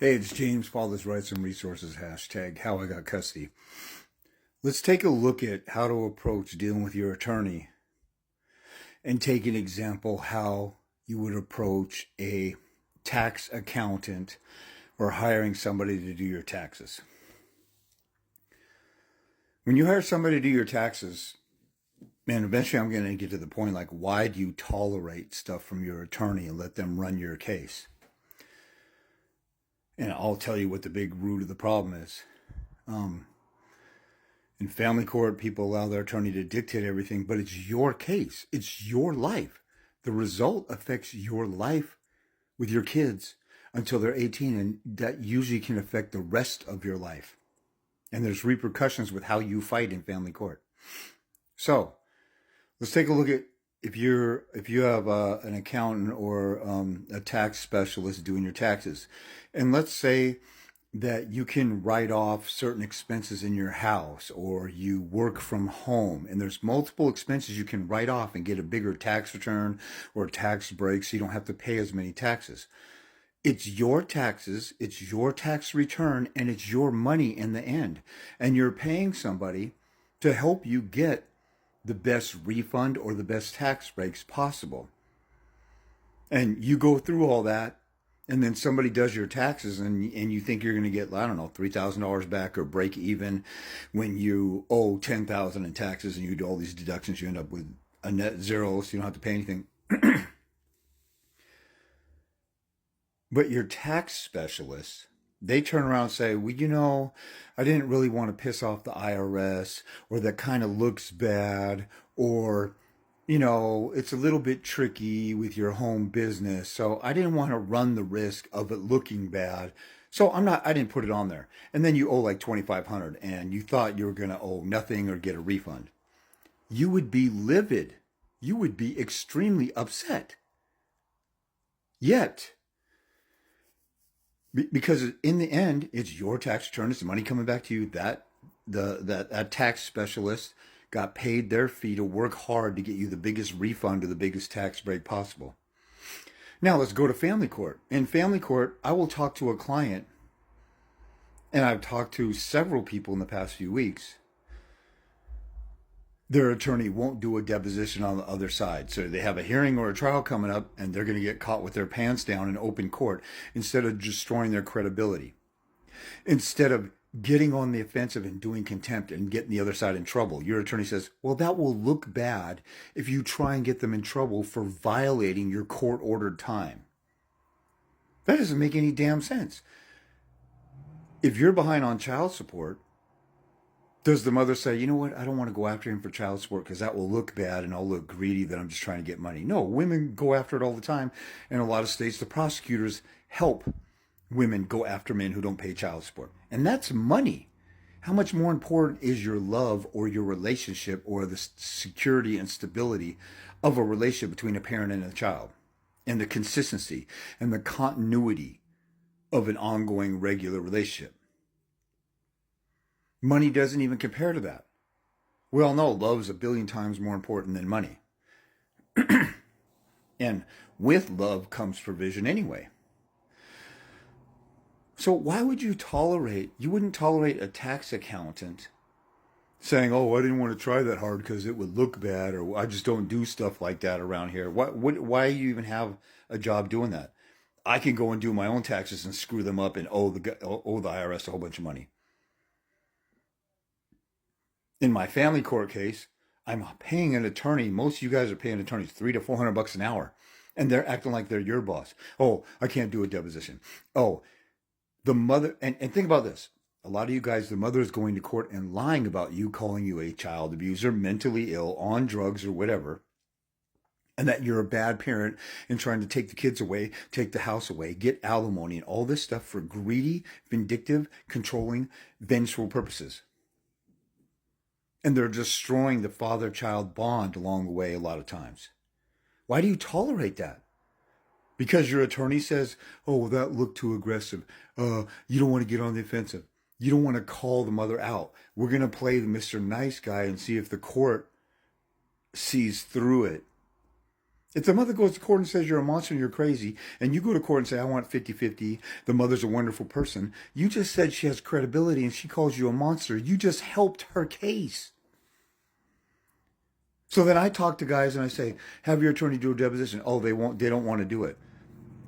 Hey, it's James, Father's Rights and Resources, hashtag how I got custody. Let's take a look at how to approach dealing with your attorney and take an example how you would approach a tax accountant or hiring somebody to do your taxes. When you hire somebody to do your taxes, man, eventually I'm going to get to the point like, why do you tolerate stuff from your attorney and let them run your case? And I'll tell you what the big root of the problem is. In family court, people allow their attorney to dictate everything, but it's your case. It's your life. The result affects your life with your kids until they're 18, and that usually can affect the rest of your life. And there's repercussions with how you fight in family court. So let's take a look at if you have an accountant or a tax specialist doing your taxes, and let's say that you can write off certain expenses in your house, or you work from home and there's multiple expenses you can write off and get a bigger tax return or tax break so you don't have to pay as many taxes. It's your taxes, it's your tax return, and it's your money in the end. And you're paying somebody to help you get the best refund or the best tax breaks possible. And you go through all that, and then somebody does your taxes, and you think you're going to get, I don't know, $3,000 back or break even when you owe $10,000 in taxes, and you do all these deductions, you end up with a net zero, so you don't have to pay anything. But your tax specialists, they turn around and say, well, I didn't really want to piss off the IRS, or that kind of looks bad, or, it's a little bit tricky with your home business. So I didn't want to run the risk of it looking bad. So I didn't put it on there. And then you owe like $2,500 and you thought you were going to owe nothing or get a refund. You would be livid. You would be extremely upset. Yet, because in the end, it's your tax return. It's the money coming back to you. That tax specialist got paid their fee to work hard to get you the biggest refund or the biggest tax break possible. Now let's go to family court. In family court, I will talk to a client, and I've talked to several people in the past few weeks. Their attorney won't do a deposition on the other side. So they have a hearing or a trial coming up, and they're going to get caught with their pants down in open court instead of destroying their credibility. Instead of getting on the offensive and doing contempt and getting the other side in trouble, your attorney says, well, that will look bad if you try and get them in trouble for violating your court-ordered time. That doesn't make any damn sense. If you're behind on child support, does the mother say, you know what, I don't want to go after him for child support because that will look bad and I'll look greedy that I'm just trying to get money? No, women go after it all the time. In a lot of states, the prosecutors help women go after men who don't pay child support. And that's money. How much more important is your love or your relationship or the security and stability of a relationship between a parent and a child, and the consistency and the continuity of an ongoing regular relationship? Money doesn't even compare to that. We all know love is a billion times more important than money. And with love comes provision anyway. So why would you wouldn't tolerate a tax accountant saying, oh, I didn't want to try that hard because it would look bad, or I just don't do stuff like that around here. Why do you even have a job doing that? I can go and do my own taxes and screw them up and owe the IRS a whole bunch of money. In my family court case, I'm paying an attorney. Most of you guys are paying attorneys $300 to $400 an hour, and they're acting like they're your boss. Oh, I can't do a deposition. Oh, the mother, and think about this. A lot of you guys, the mother is going to court and lying about you, calling you a child abuser, mentally ill, on drugs or whatever, and that you're a bad parent and trying to take the kids away, take the house away, get alimony, and all this stuff for greedy, vindictive, controlling, vengeful purposes. And they're destroying the father-child bond along the way a lot of times. Why do you tolerate that? Because your attorney says, oh, well, that looked too aggressive. You don't want to get on the offensive. You don't want to call the mother out. We're going to play the Mr. Nice Guy and see if the court sees through it If the mother goes to court and says you're a monster and you're crazy, and you go to court and say, I want 50-50, the mother's a wonderful person, you just said she has credibility and she calls you a monster. You just helped her case. So then I talk to guys and I say, have your attorney do a deposition. Oh, they don't want to do it.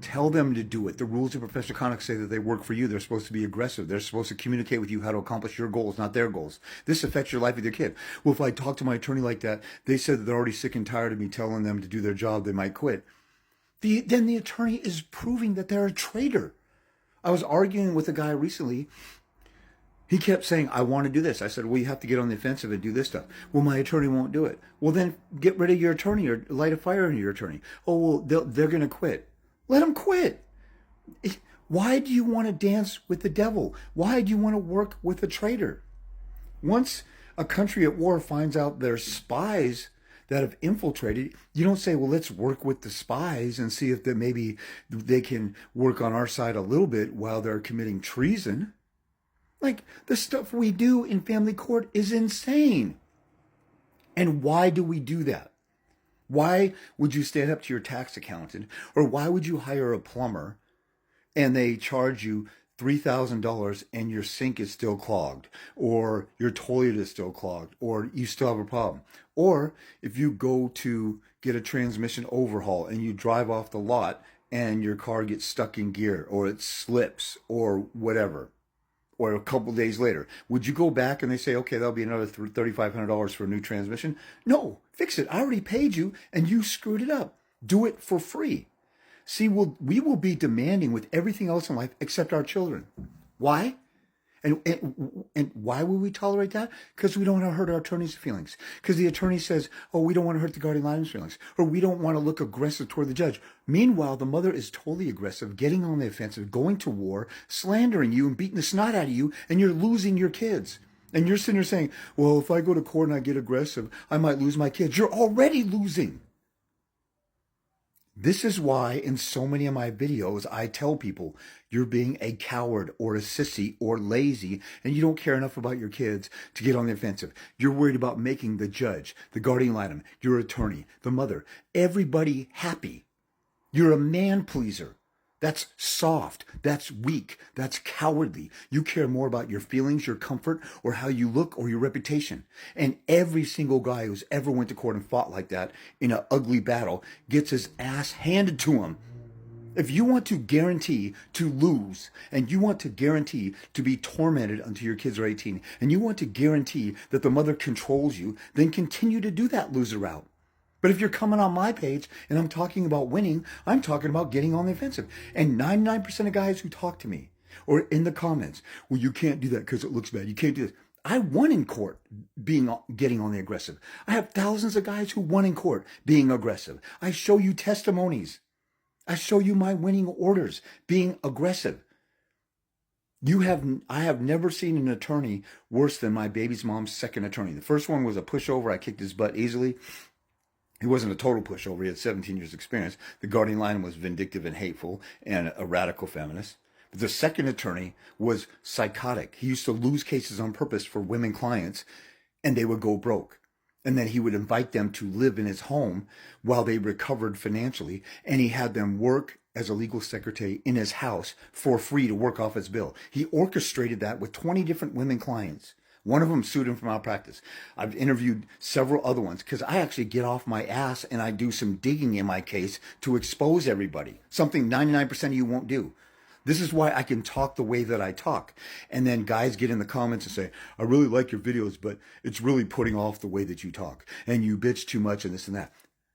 Tell them to do it. The rules of professional conduct say that they work for you. They're supposed to be aggressive. They're supposed to communicate with you how to accomplish your goals, not their goals. This affects your life with your kid. Well, if I talk to my attorney like that, they said that they're already sick and tired of me telling them to do their job, they might quit. Then the attorney is proving that they're a traitor. I was arguing with a guy recently. He kept saying, I want to do this. I said, well, you have to get on the offensive and do this stuff. Well, my attorney won't do it. Well, then get rid of your attorney or light a fire under your attorney. Oh, well, they're going to quit. Let them quit. Why do you want to dance with the devil? Why do you want to work with a traitor? Once a country at war finds out there's spies that have infiltrated, you don't say, well, let's work with the spies and see if maybe they can work on our side a little bit while they're committing treason. Like, the stuff we do in family court is insane. And why do we do that? Why would you stand up to your tax accountant, or why would you hire a plumber and they charge you $3,000 and your sink is still clogged, or your toilet is still clogged, or you still have a problem? Or if you go to get a transmission overhaul and you drive off the lot and your car gets stuck in gear, or it slips, or whatever, or a couple days later, would you go back and they say, okay, that'll be another $3,500 for a new transmission? No, fix it. I already paid you and you screwed it up. Do it for free. See, we will be demanding with everything else in life except our children. Why? And why will we tolerate that? Because we don't want to hurt our attorney's feelings. Because the attorney says, oh, we don't want to hurt the guardian licen's feelings. Or we don't want to look aggressive toward the judge. Meanwhile, the mother is totally aggressive, getting on the offensive, going to war, slandering you and beating the snot out of you, and you're losing your kids. And you're sitting there saying, well, if I go to court and I get aggressive, I might lose my kids. You're already losing. This is why in so many of my videos, I tell people you're being a coward or a sissy or lazy, and you don't care enough about your kids to get on the offensive. You're worried about making the judge, the guardian ad litem, your attorney, the mother, everybody happy. You're a man pleaser. That's soft. That's weak. That's cowardly. You care more about your feelings, your comfort, or how you look, or your reputation. And every single guy who's ever went to court and fought like that in an ugly battle gets his ass handed to him. If you want to guarantee to lose, and you want to guarantee to be tormented until your kids are 18, and you want to guarantee that the mother controls you, then continue to do that loser route. But if you're coming on my page and I'm talking about winning, I'm talking about getting on the offensive. And 99% of guys who talk to me or in the comments, well, you can't do that because it looks bad. You can't do this. I won in court getting on the aggressive. I have thousands of guys who won in court being aggressive. I show you testimonies. I show you my winning orders being aggressive. I have never seen an attorney worse than my baby's mom's second attorney. The first one was a pushover. I kicked his butt easily. He wasn't a total pushover. He had 17 years experience. The guardian lion was vindictive and hateful and a radical feminist. But the second attorney was psychotic. He used to lose cases on purpose for women clients, and they would go broke. And then he would invite them to live in his home while they recovered financially, and he had them work as a legal secretary in his house for free to work off his bill. He orchestrated that with 20 different women clients. One of them sued him for malpractice. I've interviewed several other ones because I actually get off my ass and I do some digging in my case to expose everybody, something 99% of you won't do. This is why I can talk the way that I talk. And then guys get in the comments and say, I really like your videos, but it's really putting off the way that you talk. And you bitch too much and this and that.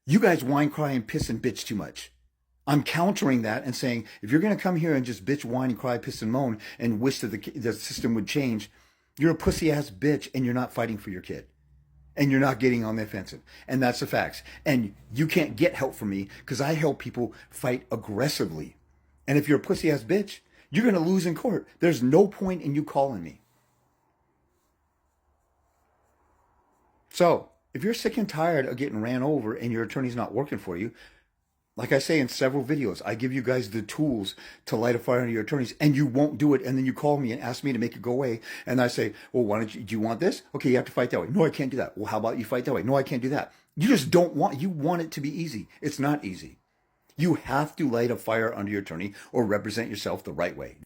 You guys whine, cry, and piss and bitch too much. I'm countering that and saying, if you're going to come here and just bitch, whine, and cry, piss, and moan and wish that the system would change, you're a pussy-ass bitch and you're not fighting for your kid. And you're not getting on the offensive. And that's the facts. And you can't get help from me because I help people fight aggressively. And if you're a pussy-ass bitch, you're going to lose in court. There's no point in you calling me. So, if you're sick and tired of getting ran over and your attorney's not working for you, like I say in several videos, I give you guys the tools to light a fire under your attorneys, and you won't do it. And then you call me and ask me to make it go away. And I say, well, do you want this? Okay, you have to fight that way. No, I can't do that. Well, how about you fight that way? No, I can't do that. You just don't want, you want it to be easy. It's not easy. You have to light a fire under your attorney or represent yourself the right way.